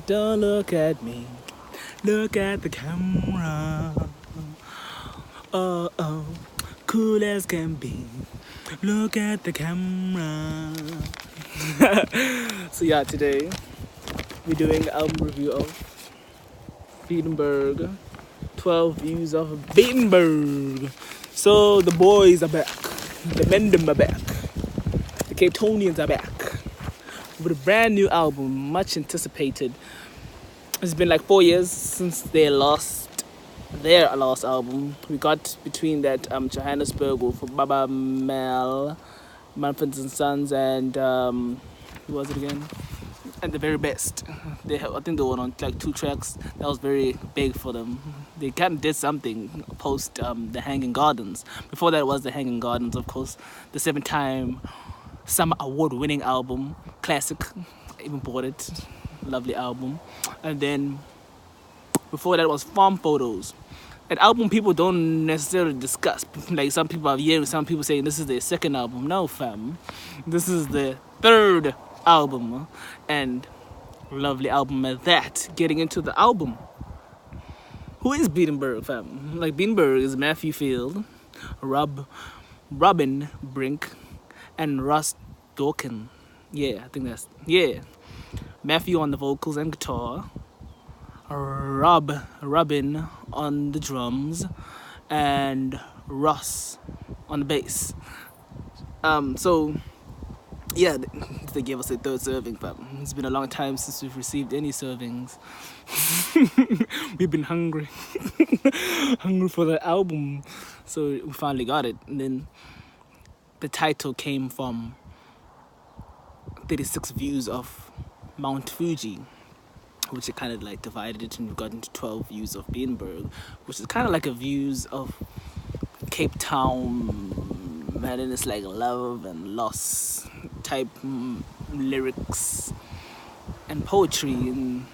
Don't look at me, look at the camera. Oh, oh, cool as can be. Look at the camera. So yeah, today we're doing the album review of Beatenberg. 12 Views of Beatenberg. So the boys are back. The Mendem are back. The Cape Townians are back. With a brand new album, much anticipated. It's been like 4 years since their last album. We got between that Johannesburg with Baba Mel, Manfred and Sons, and who was it again? And the very best. I think they were on like 2 tracks. That was very big for them. They kind of did something post the Hanging Gardens. Before that was the Hanging Gardens, of course, the 7-time Summer Award-winning album, classic. I even bought it. Lovely album. And then before that was Farm Photos. An album people don't necessarily discuss. Like some people have hearing some people saying this is their second album. No, fam. This is the third album. And lovely album at that. Getting into the album. Who is Beatenberg, fam? Like Beatenberg is Matthew Field, Robin Brink, and Ross Dawkin. Yeah, I think that's Matthew on the vocals and guitar. Robin on the drums, and Ross on the bass. So yeah, they gave us a third serving, fam. It's been a long time since we've received any servings. We've been hungry. Hungry for the album. So we finally got it. And then the title came from 36 Views of Mount Fuji, which it kind of like divided it and we got into 12 Views of Beatenberg, which is kind of like a views of Cape Town, man, and it's like love and loss type lyrics and poetry and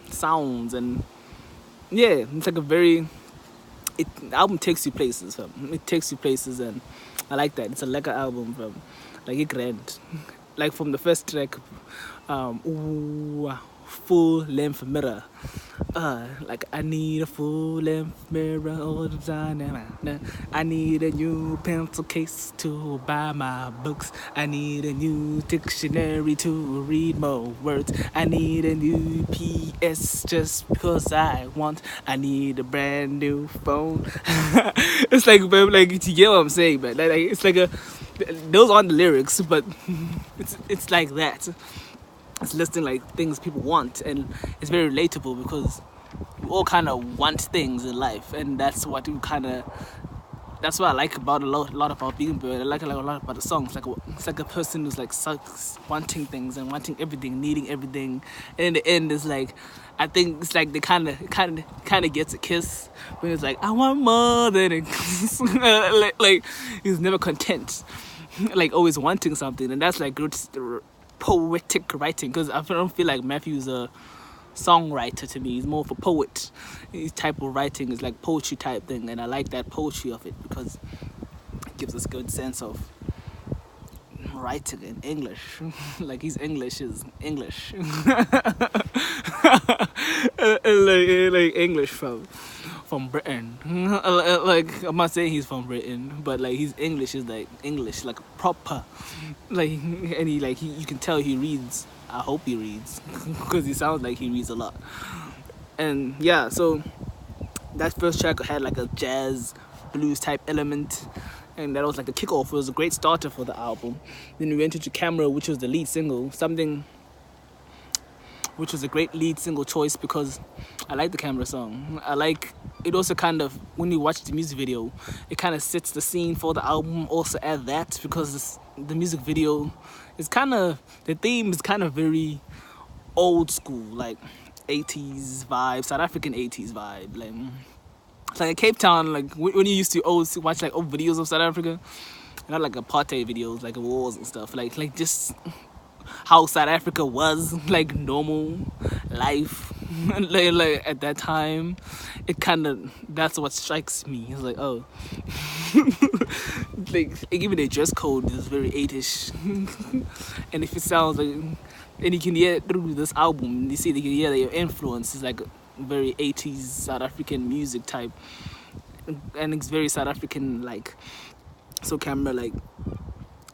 sounds, and yeah, it's like the album takes you places, fam. It takes you places, and I like that. It's a lekker album, fam. Like it grand. Like from the first track, full length mirror. Like I need a full length mirror all the time. I need a new pencil case to buy my books. I need a new dictionary to read more words. I need a new PS just because I want. I need a brand new phone. It's like you get what I'm saying, man. Like it's like those aren't the lyrics, but it's like that. It's listing like things people want, and it's very relatable because we all kind of want things in life, and that's what I like about a lot about Beatenberg. I like a lot about the songs. It's like a person who's like sucks, wanting things and wanting everything, needing everything, and in the end, it's like I think it's like they kind of gets a kiss when it's like I want more than a kiss. like he's never content, like always wanting something, and that's like good poetic writing, because I don't feel like Matthew's a songwriter to me. He's more of a poet. His type of writing is like poetry type thing, and I like that poetry of it because it gives us a good sense of writing in English. Like his English is English. like English from Britain. Like I'm not saying he's from Britain, but like his English is like English, like proper. Like and you can tell he reads. I hope he reads because he sounds like he reads a lot. And yeah, so that first track had like a jazz blues type element, and that was like the kickoff. It was a great starter for the album. Then we went into Camera, which was the lead single, which was a great lead single choice because I like the Camera song. I like it also kind of, when you watch the music video, it kind of sets the scene for the album. Also add that because the music video is kind of, the theme is kind of very old school, like 80s vibe, South African 80s vibe. Like it's like a Cape Town, like when you used to watch like old videos of South Africa, not like apartheid videos, like wars and stuff, like just how South Africa was, like normal life, like at that time. It kind of, that's what strikes me. It's like, oh, like even their dress code is very 8ish, and if it sounds like And you can hear through this album, you can hear their influence is like very 80s South African music type, and it's very South African like. So camera like,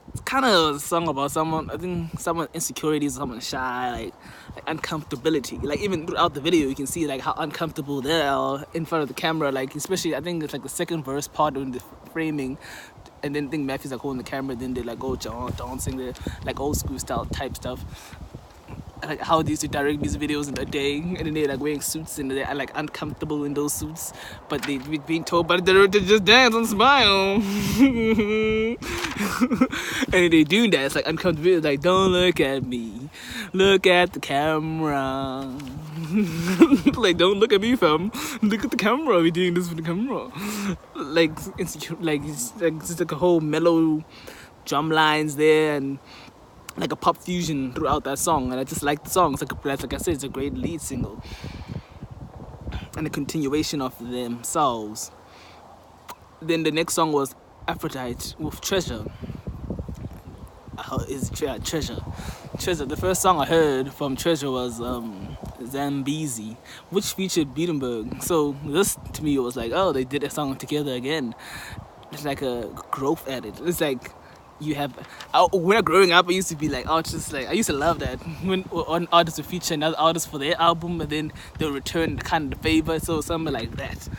it's kind of a song about someone, I think someone insecurities, someone shy, like uncomfortability. Like even throughout the video, you can see like how uncomfortable they are in front of the camera. Like especially, I think it's like the second verse part in the framing, and then I think Matthew's like holding the camera. Then they like go dancing, there like old school style type stuff. Like how they used to direct music videos in the day, and then they're like wearing suits and they're like uncomfortable in those suits, but they being told by the director just dance and smile. And they do that, it's like uncomfortable. It's like, don't look at me, look at the camera. Like, don't look at me, fam, look at the camera. We're doing this for the camera. Like it's like a whole mellow drum lines there, and like a pop fusion throughout that song, and I just like the song. It's like I said, it's a great lead single and a continuation of themselves. Then the next song was Aphrodite with Treasure. Treasure. The first song I heard from Treasure was Zambezi, which featured Beatenberg. So this to me was like, oh, they did a song together again. It's like a growth at it. It's like, you have, when I growing up, I used to be like, I used to love that when one artist would feature another artist for their album, and then they'll return kind of the favor, so something like that.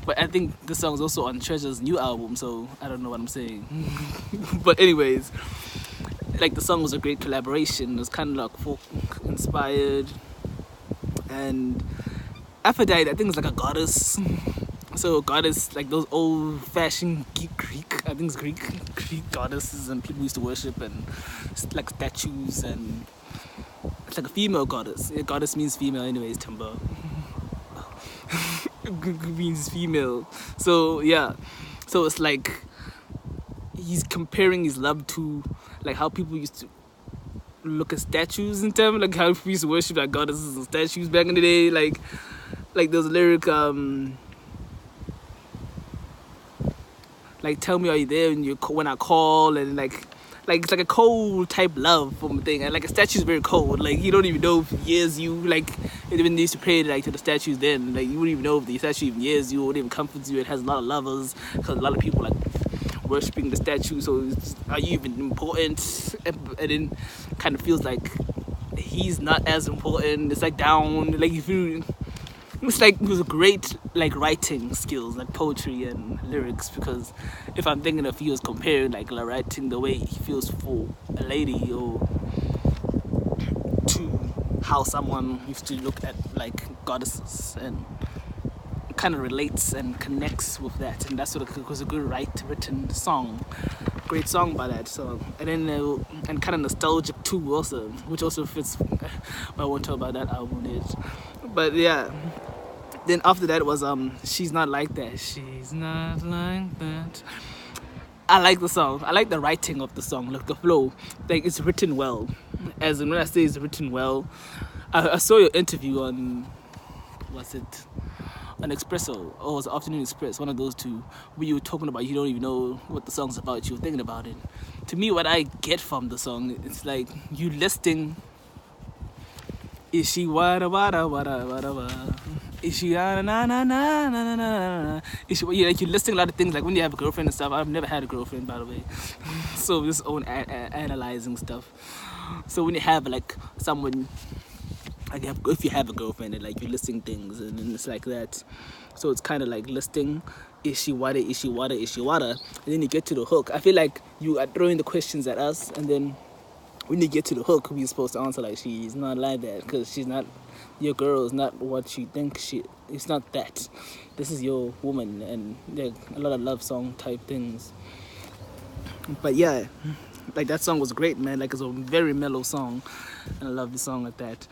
But I think this song is also on Treasure's new album, so I don't know what I'm saying. But anyways, like the song was a great collaboration. It was kind of like folk inspired, and Aphrodite, I think, is like a goddess. So goddess, like those old-fashioned Greek, I think it's Greek goddesses, and people used to worship, and it's like statues, and it's like a female goddess. Yeah, goddess means female anyways, Timber. Means female. So yeah, so it's like he's comparing his love to like how people used to look at statues in time, like how people used to worship like goddesses and statues back in the day. Like there's a lyric, like, tell me, are you there when I call, and like it's like a cold type love from a thing, and like a statue's very cold. Like you don't even know if it hears you. Like when they used to pray like to the statues, then like you wouldn't even know if the statue even hears you or even comforts you. It has a lot of lovers because a lot of people like worshiping the statue. So are you even important? And then kind of feels like he's not as important. It's like down. Like if you. It was great like writing skills, like poetry and lyrics, because if I'm thinking if he was comparing like writing the way he feels for a lady or to how someone used to look at like goddesses, and kind of relates and connects with that, and that's what it was, a good written song, great song by that. So and then and kind of nostalgic too also, which also fits. I won't talk about that album yet, but yeah. Then after that was She's Not Like That. She's not like that. I like the song. I like the writing of the song, like the flow. Like it's written well. As in when I say it's written well, I saw your interview on, what's it? On Espresso, or was it Afternoon Express, one of those two, where you were talking about you don't even know what the song's about, you were thinking about it. To me, what I get from the song, it's like you listing, is she wada wada wada wada wada? Is she na na na na na na? Is she, yeah, like you're listing a lot of things, like when you have a girlfriend and stuff. I've never had a girlfriend, by the way, so this own analyzing stuff. So when you have like someone, like if you have a girlfriend and like you're listing things and it's like that, so it's kind of like listing, is she wada, is she wada, is she wada, and then you get to the hook. I feel like you are throwing the questions at us, and then when you get to the hook, we're supposed to answer like she's not like that, because she's not your girl, is not what you think she. It's not that. This is your woman, and there a lot of love song type things. But yeah, like that song was great, man. Like it's a very mellow song, and I love the song like that.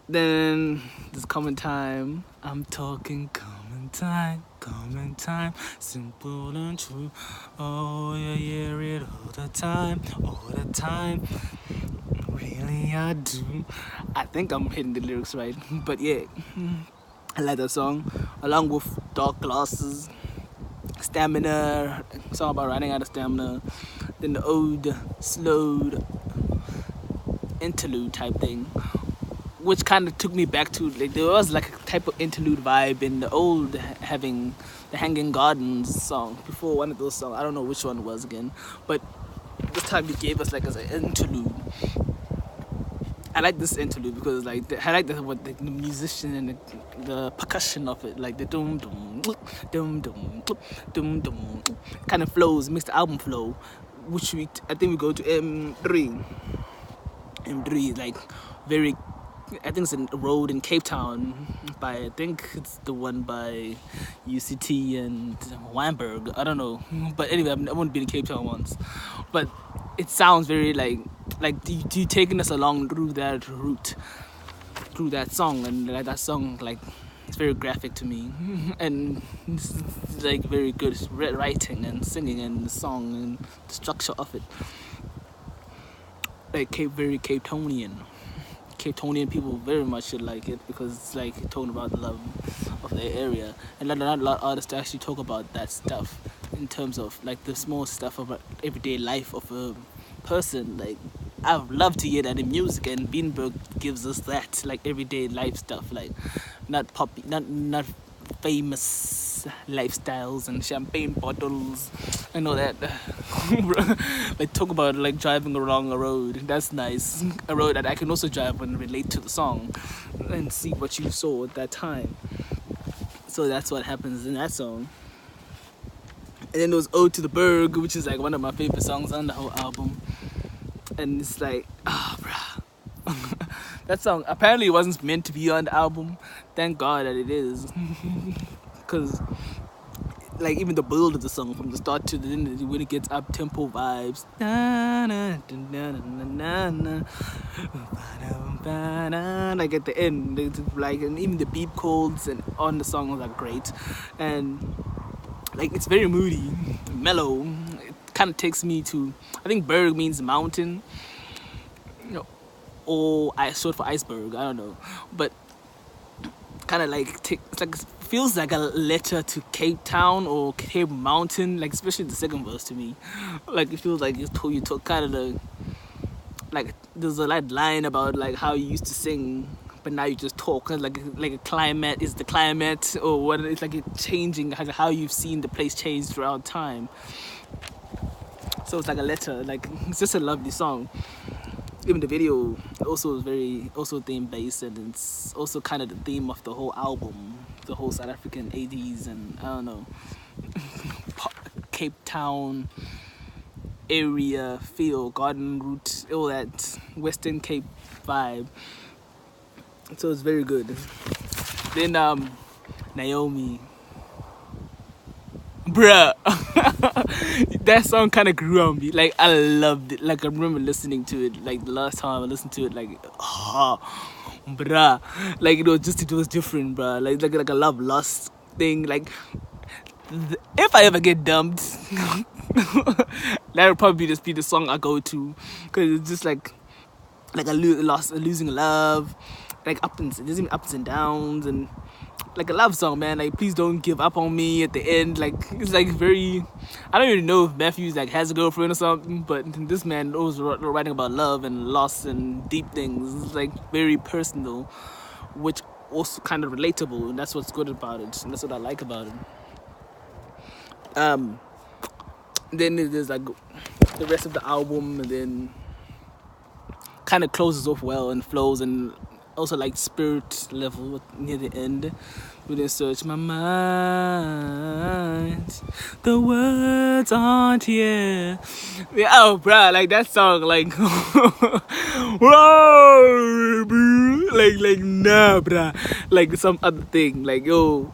Then there's Common Time. I'm talking common time, simple and true. Oh, you hear it all the time. Really, I do. I think I'm hitting the lyrics right, but yeah, I like that song. Along with Dark Glasses, Stamina, song about running out of stamina. Then the Ode, Slowed, interlude type thing, which kind of took me back to, like, there was like a type of interlude vibe in the old having the Hanging Gardens song before one of those songs. I don't know which one it was again, but this time he gave us like as an interlude. I like this interlude because like I like what the musician and the percussion of it, like the dum dum dum dum dum dum kind of flows, makes the album flow, which I think we go to M3. M3 like very. I think it's a road in Cape Town I think it's the one by UCT and Weinberg. I don't know, but anyway, I wouldn't be in Cape Town once. But it sounds very like you taking us along through that route, through that song, and like that song like it's very graphic to me, and it's like very good writing and singing and the song and the structure of it, like very Cape Townian people very much should like it because it's like talking about the love of their area, and not a lot of artists actually talk about that stuff in terms of like the small stuff of everyday life of a person. Like I'd love to hear that in music, and Beatenberg gives us that, like everyday life stuff, like not famous lifestyles and champagne bottles and all that. Like talk about like driving along a road. That's nice. A road that I can also drive and relate to the song and see what you saw at that time. So that's what happens in that song. And then there was Ode to the Berg, which is like one of my favorite songs on the whole album. And it's like, bruh. That song apparently wasn't meant to be on the album. Thank God that it is. Because like even the build of the song from the start to the end, when it gets up tempo vibes, like at the end, it's like, and even the beat codes and on the songs are great, and like it's very moody, mellow. It kind of takes me to, I think Berg means mountain, or short for iceberg, I don't know, but kind of like it's like feels like a letter to Cape Town or Cape Mountain, like especially the second verse to me. Like it feels like you took kind of the, like there's a line about like how you used to sing, but now you just talk. Like a climate is the climate, or what it's like it's changing, how you've seen the place change throughout time. So it's like a letter. Like it's just a lovely song. Even the video also is very theme based, and it's also kind of the theme of the whole album, the whole South African 80s and I don't know, Cape Town area feel, garden route, all that Western Cape vibe. So it's very good. Then Naomi, bruh. That song kind of grew on me. Like I loved it. Like I remember listening to it. Like the last time I listened to it, like bruh. Like it was different, bruh. Like a love lost thing. Like if I ever get dumped, that would probably just be the song I go to, because it's just like losing love, like there's even ups and downs, and like a love song, man. Like please don't give up on me at the end. Like it's like very, I don't even know if Matthews like has a girlfriend or something, but this man was writing about love and loss and deep things. It's like very personal, which also kind of relatable, and that's what's good about it, and that's what I like about it. Then there's like the rest of the album, and then kind of closes off well and flows, and also like spirit level near the end. We didn't search my mind, the words aren't here. Yeah, oh bruh, like that song, like whoa, like nah bruh, like some other thing, like yo.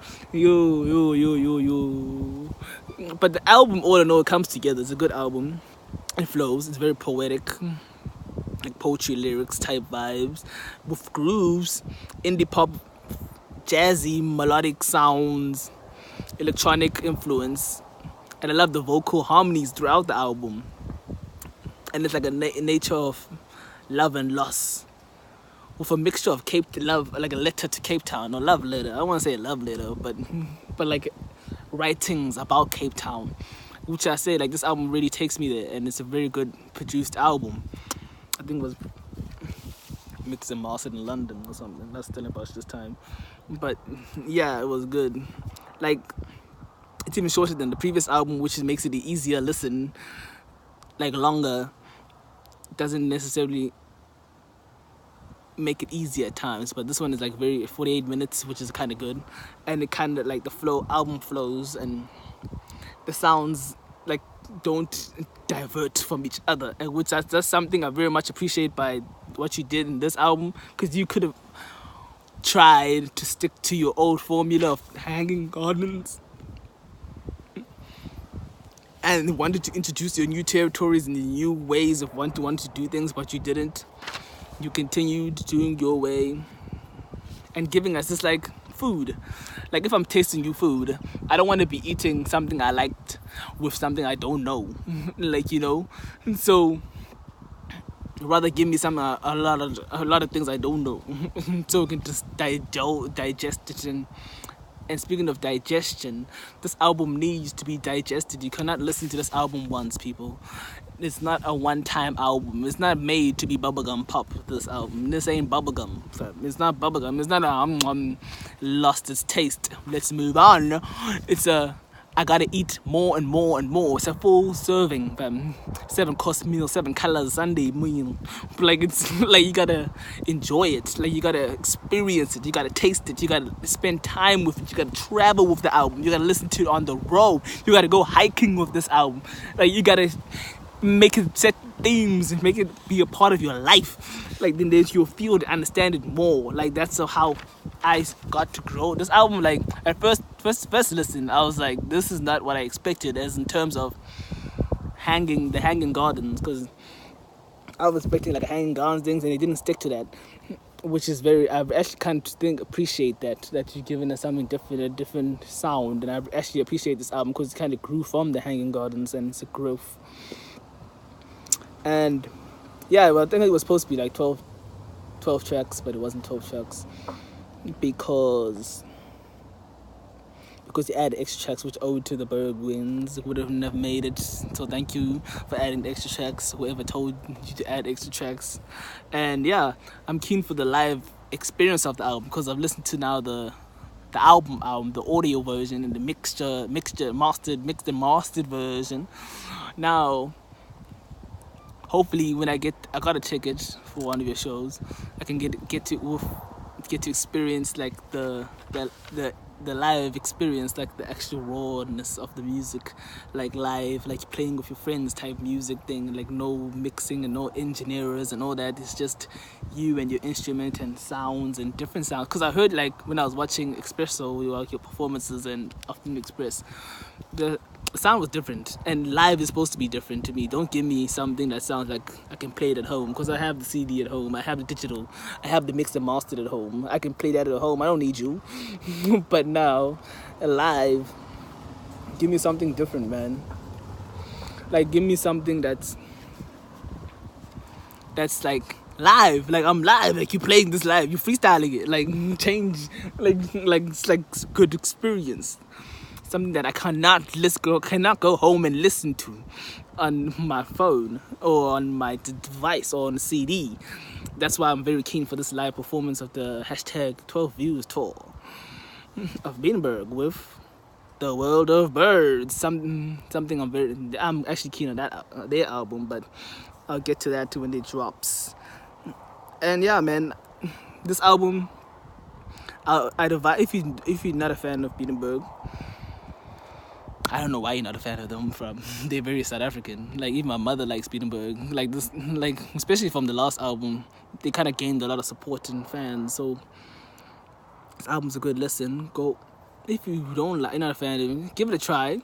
But the album all in all comes together. It's a good album. It flows, it's very poetic, like poetry lyrics type vibes with grooves, indie pop, jazzy melodic sounds, electronic influence, and I love the vocal harmonies throughout the album. And it's like a nature of love and loss with a mixture of love, like a letter to Cape Town, or love letter. I don't want to say a love letter, but like writings about Cape Town, which I say like this album really takes me there, and it's a very good produced album. I think it was mixed and mastered in London or something. That's still about this time. But yeah, it was good. Like, it's even shorter than the previous album, which makes it an easier listen. Like, longer. Doesn't necessarily make it easier at times, but this one is like 48 minutes, which is kind of good. And it kind of like the album flows, and the sounds like don't divert from each other, and which that's something I very much appreciate by what you did in this album, because you could have tried to stick to your old formula of hanging gardens and wanted to introduce your new territories and the new ways of want to do things, but you didn't. You continued doing your way and giving us this like food. Like, if I'm tasting you food, I don't want to be eating something I liked with something I don't know. Like, you know, so rather give me some a lot of things I don't know, so we can just digest it. And speaking of digestion, this album needs to be digested. You cannot listen to this album once, people. It's not a one-time album. It's not made to be bubblegum pop, this album. This ain't bubblegum. It's not bubblegum. It's not lost its taste. Let's move on. It's I gotta eat more and more and more. It's a full serving, 7-course meal, 7 colors Sunday meal. Like, it's like you gotta enjoy it. Like, you gotta experience it. You gotta taste it. You gotta spend time with it. You gotta travel with the album. You gotta listen to it on the road. You gotta go hiking with this album. Like, you gotta make it set themes and make it be a part of your life. Like, then you'll feel to understand it more. Like, that's how I got to grow this album. Like, at first listen, I was like, this is not what I expected, as in terms of the hanging gardens, because I was expecting like hanging gardens things, and they didn't stick to that, which is I actually kind of appreciate that you've given us something different, a different sound. And I actually appreciate this album because it kind of grew from the hanging gardens, and it's a growth. And yeah, well, I think it was supposed to be like 12 tracks, but it wasn't 12 tracks because they added extra tracks, which owed to the Berg wins. Would have never made it. So thank you for adding the extra tracks, whoever told you to add extra tracks. And yeah, I'm keen for the live experience of the album, because I've listened to now the album, the audio version, and the mixed and mastered version. Now, hopefully, when I got a ticket for one of your shows, I can get to experience like the live experience, like the actual rawness of the music, like live, like playing with your friends type music thing, like no mixing and no engineers and all that. It's just you and your instrument and sounds and different sounds. Because I heard, like, when I was watching Expresso, like your performances and Afternoon Express, the sound was different, and live is supposed to be different to me. Don't give me something that sounds like I can play it at home, because I have the CD at home, I have the digital, I have the mixed and mastered at home. I can play that at home. I don't need you. But now, live, give me something different, man. Like, give me something that's like live. Like, I'm live. Like, you playing this live. You freestyling it. Like, change. Like it's like good experience. Something that I cannot go home and listen to on my phone or on my device or on CD. That's why I'm very keen for this live performance of the hashtag 12 Views tour of Beatenberg with the World of Birds. Something I'm actually keen on that their album, but I'll get to that too when it drops. And yeah, man, this album, if you're not a fan of Beatenberg, I don't know why you're not a fan of them. They're very South African. Like, even my mother likes Beatenberg. Like this, like especially from the last album, they kind of gained a lot of support and fans. So this album's a good listen. Go, if you don't like, you're not a fan of it, give it a try.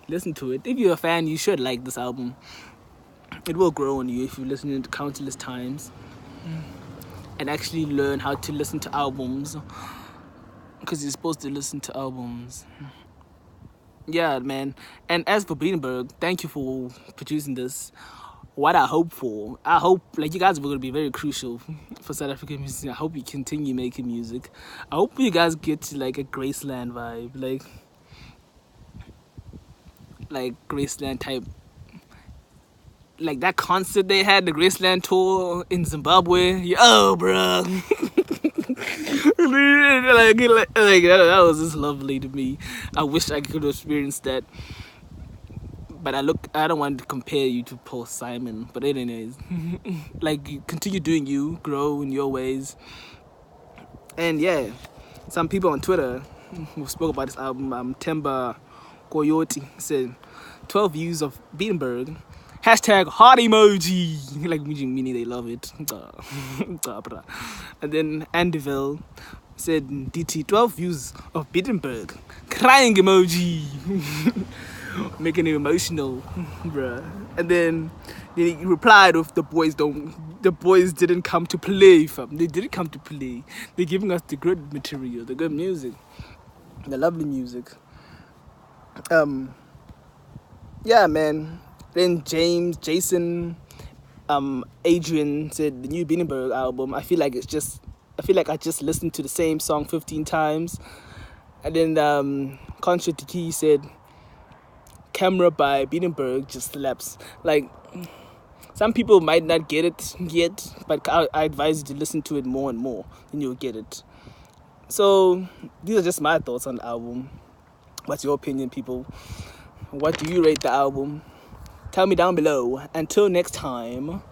Listen to it. If you're a fan, you should like this album. It will grow on you if you listen to it countless times and actually learn how to listen to albums, because you're supposed to listen to albums. Yeah, man. And as for Beatenberg, thank you for producing this. What I hope like you guys are going to be very crucial for South African music. I hope you continue making music. I hope you guys get to like a Graceland vibe, like Graceland type, like that concert they had, the Graceland tour in Zimbabwe. Yo, bro. That was just lovely to me. I wish I could have experienced that. But I don't want to compare you to Paul Simon. But anyways, like, you continue doing you, grow in your ways. And yeah, some people on Twitter who spoke about this album, Temba Coyote, said 12 views of Beatenberg. Hashtag heart emoji. Like, meaning they love it. And then Andeville said DT 12 views of Beatenberg. Crying emoji. Making it emotional, bruh. And then he replied with the boys didn't come to play, fam. They didn't come to play. They're giving us the good material, the good music, the lovely music. Yeah, man. Then Jason, Adrian said the new Beatenberg album. I feel like I just listened to the same song 15 times. And then Contra Tiki said Camera by Beatenberg just slaps. Like, some people might not get it yet, but I advise you to listen to it more and more, then you'll get it. So these are just my thoughts on the album. What's your opinion, people? What do you rate the album? Tell me down below. Until next time.